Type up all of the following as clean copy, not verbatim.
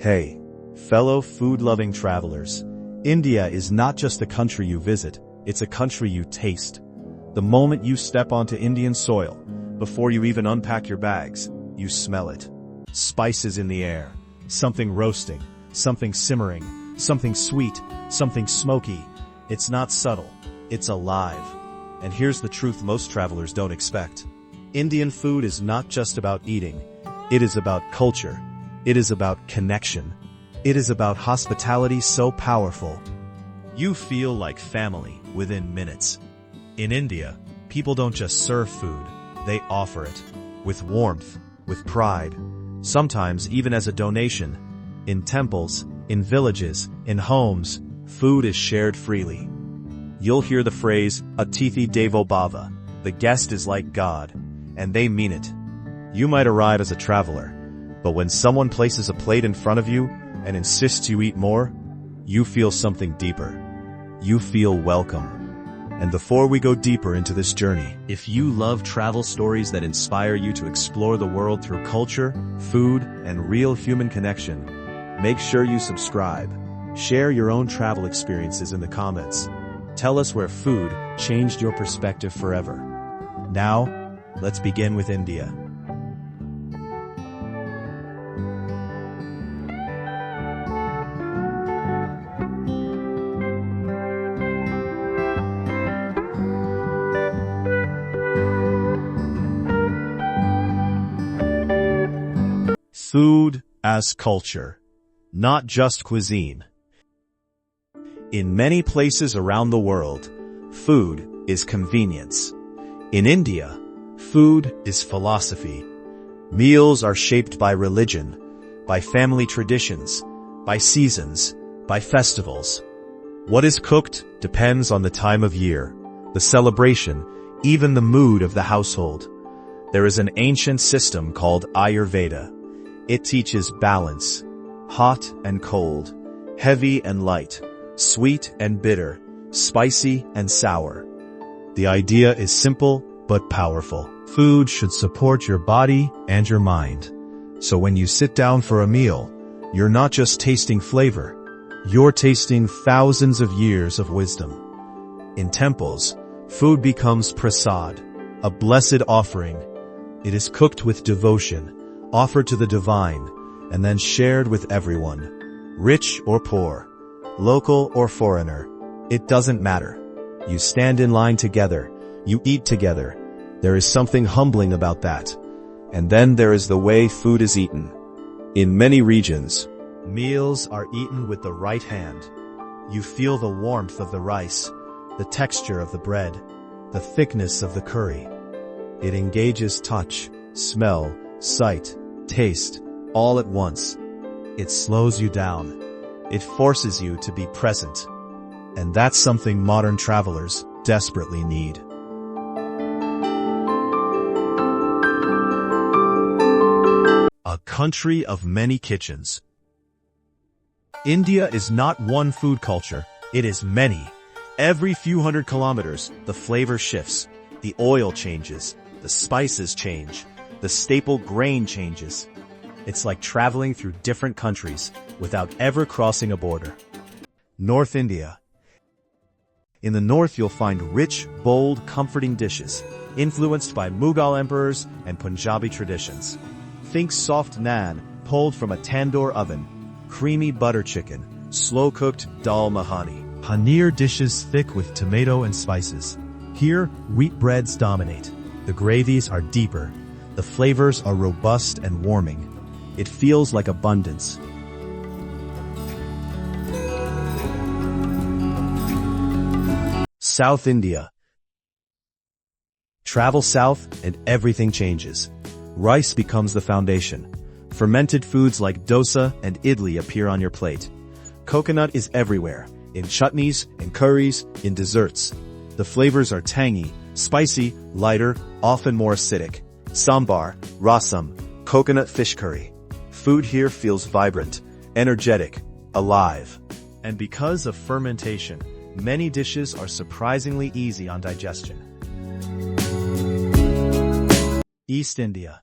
Hey, fellow food-loving travelers, India is not just a country you visit, it's a country you taste. The moment you step onto Indian soil, before you even unpack your bags, you smell it. Spices in the air, something roasting, something simmering, something sweet, something smoky. It's not subtle, it's alive. And here's the truth most travelers don't expect. Indian food is not just about eating, it is about culture. It is about connection. It is about hospitality so powerful. You feel like family within minutes. In India, people don't just serve food, they offer it. With warmth, with pride, sometimes even as a donation. In temples, in villages, in homes, food is shared freely. You'll hear the phrase, Atithi Devo Bhava, the guest is like God, and they mean it. You might arrive as a traveler, but when someone places a plate in front of you and insists you eat more, you feel something deeper. You feel welcome. And before we go deeper into this journey, if you love travel stories that inspire you to explore the world through culture, food, and real human connection, make sure you subscribe. Share your own travel experiences in the comments. Tell us where food changed your perspective forever. Now, let's begin with India. Food as culture, not just cuisine. In many places around the world, food is convenience. In India, food is philosophy. Meals are shaped by religion, by family traditions, by seasons, by festivals. What is cooked depends on the time of year, the celebration, even the mood of the household. There is an ancient system called Ayurveda. It teaches balance, hot and cold, heavy and light, sweet and bitter, spicy and sour. The idea is simple but powerful. Food should support your body and your mind. So when you sit down for a meal, you're not just tasting flavor, you're tasting thousands of years of wisdom. In temples, food becomes prasad, a blessed offering. It is cooked with devotion, offered to the divine, and then shared with everyone. Rich or poor, local or foreigner, it doesn't matter. You stand in line together, you eat together. There is something humbling about that. And then there is the way food is eaten. In many regions, meals are eaten with the right hand. You feel the warmth of the rice, the texture of the bread, the thickness of the curry. It engages touch, smell, sight, taste, all at once. It slows you down. It forces you to be present. And that's something modern travelers desperately need. A country of many kitchens. India is not one food culture, it is many. Every few hundred kilometers, the flavor shifts, the oil changes, the spices change, the staple grain changes. It's like traveling through different countries without ever crossing a border. North India. In the north you'll find rich, bold, comforting dishes, influenced by Mughal emperors and Punjabi traditions. Think soft naan, pulled from a tandoor oven, creamy butter chicken, slow-cooked dal makhani, paneer dishes thick with tomato and spices. Here, wheat breads dominate. The gravies are deeper. The flavors are robust and warming. It feels like abundance. South India. Travel south and everything changes. Rice becomes the foundation. Fermented foods like dosa and idli appear on your plate. Coconut is everywhere, in chutneys, in curries, in desserts. The flavors are tangy, spicy, lighter, often more acidic. Sambar, rasam, coconut fish curry. Food here feels vibrant, energetic, alive. And because of fermentation, many dishes are surprisingly easy on digestion. East India.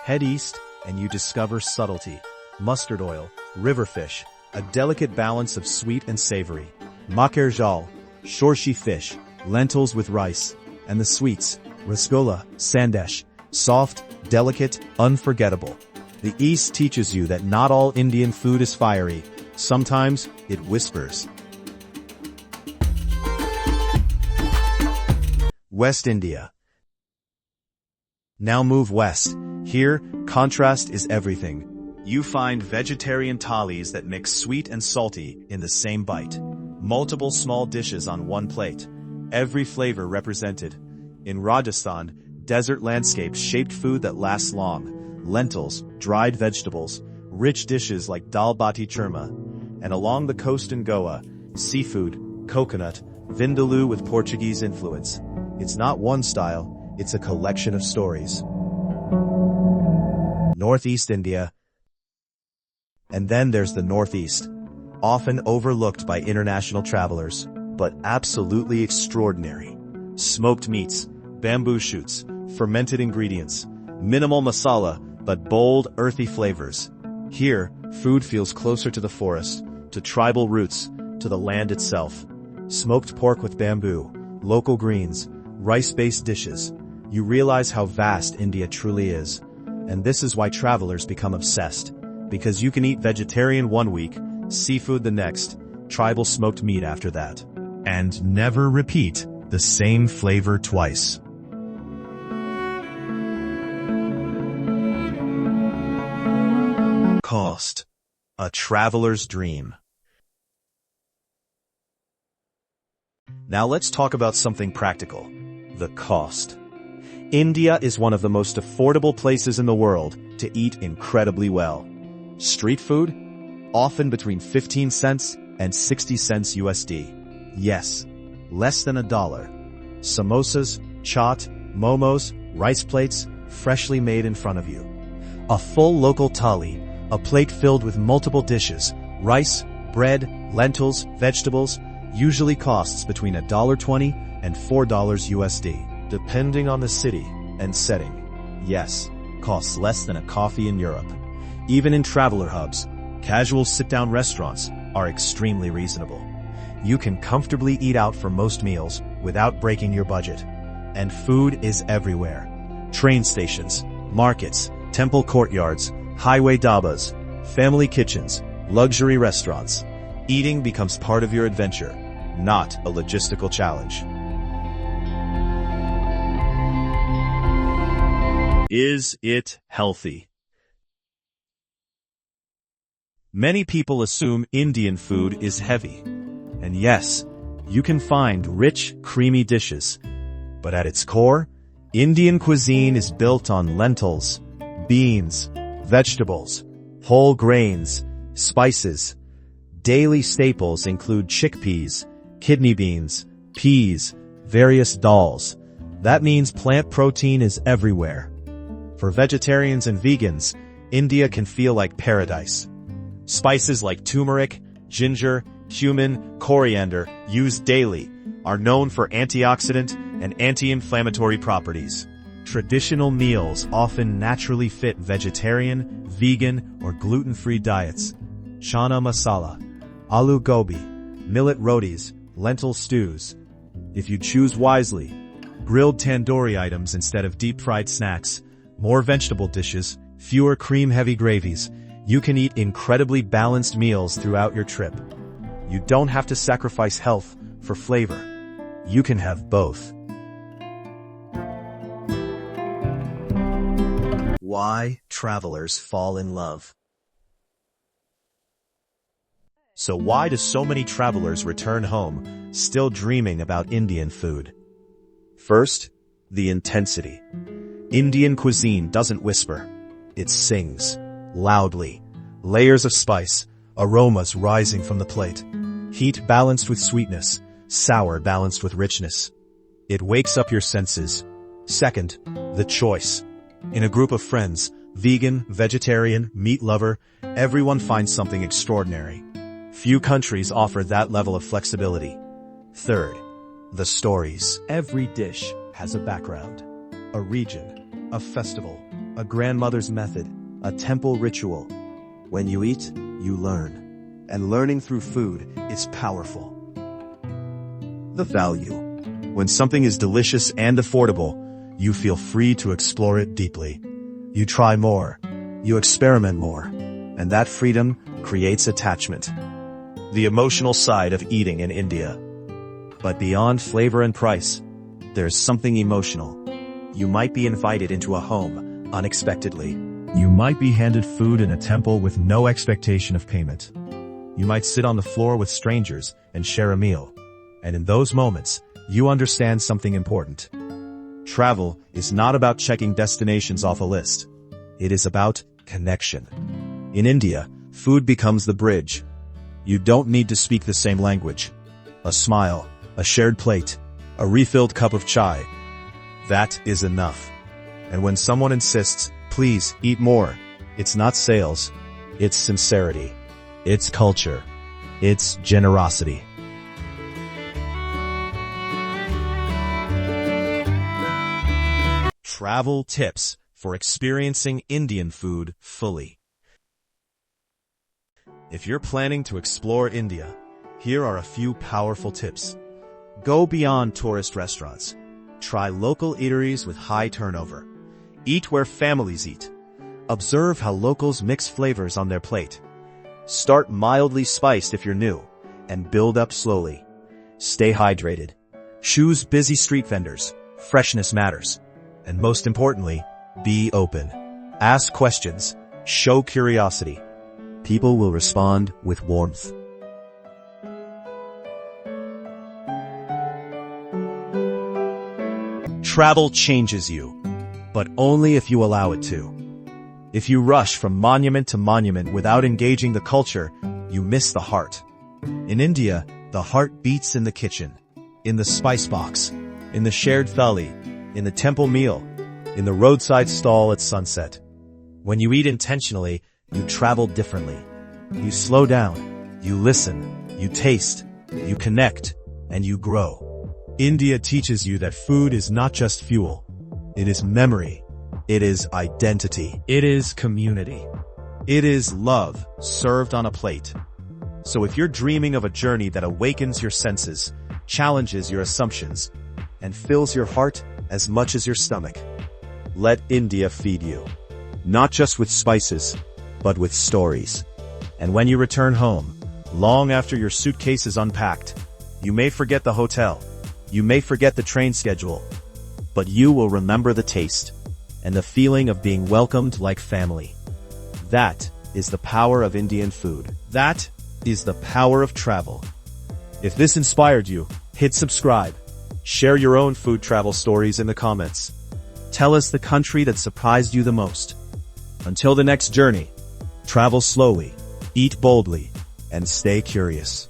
Head east, and you discover subtlety. Mustard oil, river fish, a delicate balance of sweet and savory. Makhar jal, shorshi fish, lentils with rice, and the sweets, rasgulla, sandesh, soft, delicate, unforgettable. The East teaches you that not all Indian food is fiery. Sometimes it whispers. West India. Now move west. Here, contrast is everything. You find vegetarian thalis that mix sweet and salty in the same bite. Multiple small dishes on one plate. Every flavor represented. In Rajasthan, desert landscapes shaped food that lasts long. Lentils, dried vegetables, rich dishes like dal bati churma. And along the coast in Goa, seafood, coconut, vindaloo with Portuguese influence. It's not one style, it's a collection of stories. Northeast India. And then there's the Northeast, often overlooked by international travelers, but absolutely extraordinary. Smoked meats, bamboo shoots, fermented ingredients, minimal masala, but bold, earthy flavors. Here, food feels closer to the forest, to tribal roots, to the land itself. Smoked pork with bamboo, local greens, rice-based dishes. You realize how vast India truly is. And this is why travelers become obsessed. Because you can eat vegetarian one week, seafood the next, tribal smoked meat after that. And never repeat the same flavor twice. Cost. A traveler's dream. Now let's talk about something practical. The cost. India is one of the most affordable places in the world to eat incredibly well. Street food? Often between 15 cents and 60 cents USD. Yes, less than $1. Samosas, chaat, momos, rice plates, freshly made in front of you. A full local thali, a plate filled with multiple dishes, rice, bread, lentils, vegetables, usually costs between $1.20 and $4 USD, depending on the city and setting. Yes, costs less than a coffee in Europe. Even in traveler hubs, casual sit-down restaurants are extremely reasonable. You can comfortably eat out for most meals without breaking your budget. And food is everywhere. Train stations, markets, temple courtyards, highway dabas, family kitchens, luxury restaurants. Eating becomes part of your adventure, not a logistical challenge. Is it healthy? Many people assume Indian food is heavy. And yes, you can find rich, creamy dishes. But at its core, Indian cuisine is built on lentils, beans, vegetables, whole grains, spices. Daily staples include chickpeas, kidney beans, peas, various dals. That means plant protein is everywhere. For vegetarians and vegans, India can feel like paradise. Spices like turmeric, ginger, cumin, coriander, used daily, are known for antioxidant and anti-inflammatory properties. Traditional meals often naturally fit vegetarian, vegan, or gluten-free diets. Chana masala, aloo gobi, millet rotis, lentil stews. If you choose wisely, grilled tandoori items instead of deep-fried snacks, more vegetable dishes, fewer cream-heavy gravies, you can eat incredibly balanced meals throughout your trip. You don't have to sacrifice health for flavor. You can have both. Why travelers fall in love. So why do so many travelers return home, still dreaming about Indian food? First, the intensity. Indian cuisine doesn't whisper. It sings, loudly. Layers of spice, aromas rising from the plate. Heat balanced with sweetness, sour balanced with richness. It wakes up your senses. Second, the choice. In a group of friends, vegan, vegetarian, meat lover, everyone finds something extraordinary. Few countries offer that level of flexibility. Third, the stories. Every dish has a background, a region, a festival, a grandmother's method. a temple ritual. When you eat, you learn. And learning through food is powerful. The value. When something is delicious and affordable, you feel free to explore it deeply. You try more. You experiment more. And that freedom creates attachment. The emotional side of eating in India. But beyond flavor and price, there's something emotional. You might be invited into a home unexpectedly. You might be handed food in a temple with no expectation of payment. You might sit on the floor with strangers and share a meal. And in those moments, you understand something important. Travel is not about checking destinations off a list. It is about connection. In India, food becomes the bridge. You don't need to speak the same language. A smile, a shared plate, a refilled cup of chai. That is enough. And when someone insists, please eat more, it's not sales, it's sincerity. It's culture. It's generosity. Travel tips for experiencing Indian food fully. If you're planning to explore India, here are a few powerful tips. Go beyond tourist restaurants. Try local eateries with high turnover. Eat where families eat. Observe how locals mix flavors on their plate. Start mildly spiced if you're new, and build up slowly. Stay hydrated. Choose busy street vendors. Freshness matters. And most importantly, be open. Ask questions. Show curiosity. People will respond with warmth. Travel changes you, but only if you allow it to. If you rush from monument to monument without engaging the culture, you miss the heart. In India, the heart beats in the kitchen, in the spice box, in the shared thali, in the temple meal, in the roadside stall at sunset. When you eat intentionally, you travel differently. You slow down, you listen, you taste, you connect, and you grow. India teaches you that food is not just fuel. It is memory. It is identity. It is community. It is love served on a plate. So if you're dreaming of a journey that awakens your senses, challenges your assumptions, and fills your heart as much as your stomach, let India feed you. Not just with spices, but with stories. And when you return home, long after your suitcase is unpacked, you may forget the hotel, you may forget the train schedule, but you will remember the taste and the feeling of being welcomed like family. That is the power of Indian food. That is the power of travel. If this inspired you, hit subscribe. Share your own food travel stories in the comments. Tell us the country that surprised you the most. Until the next journey, travel slowly, eat boldly, and stay curious.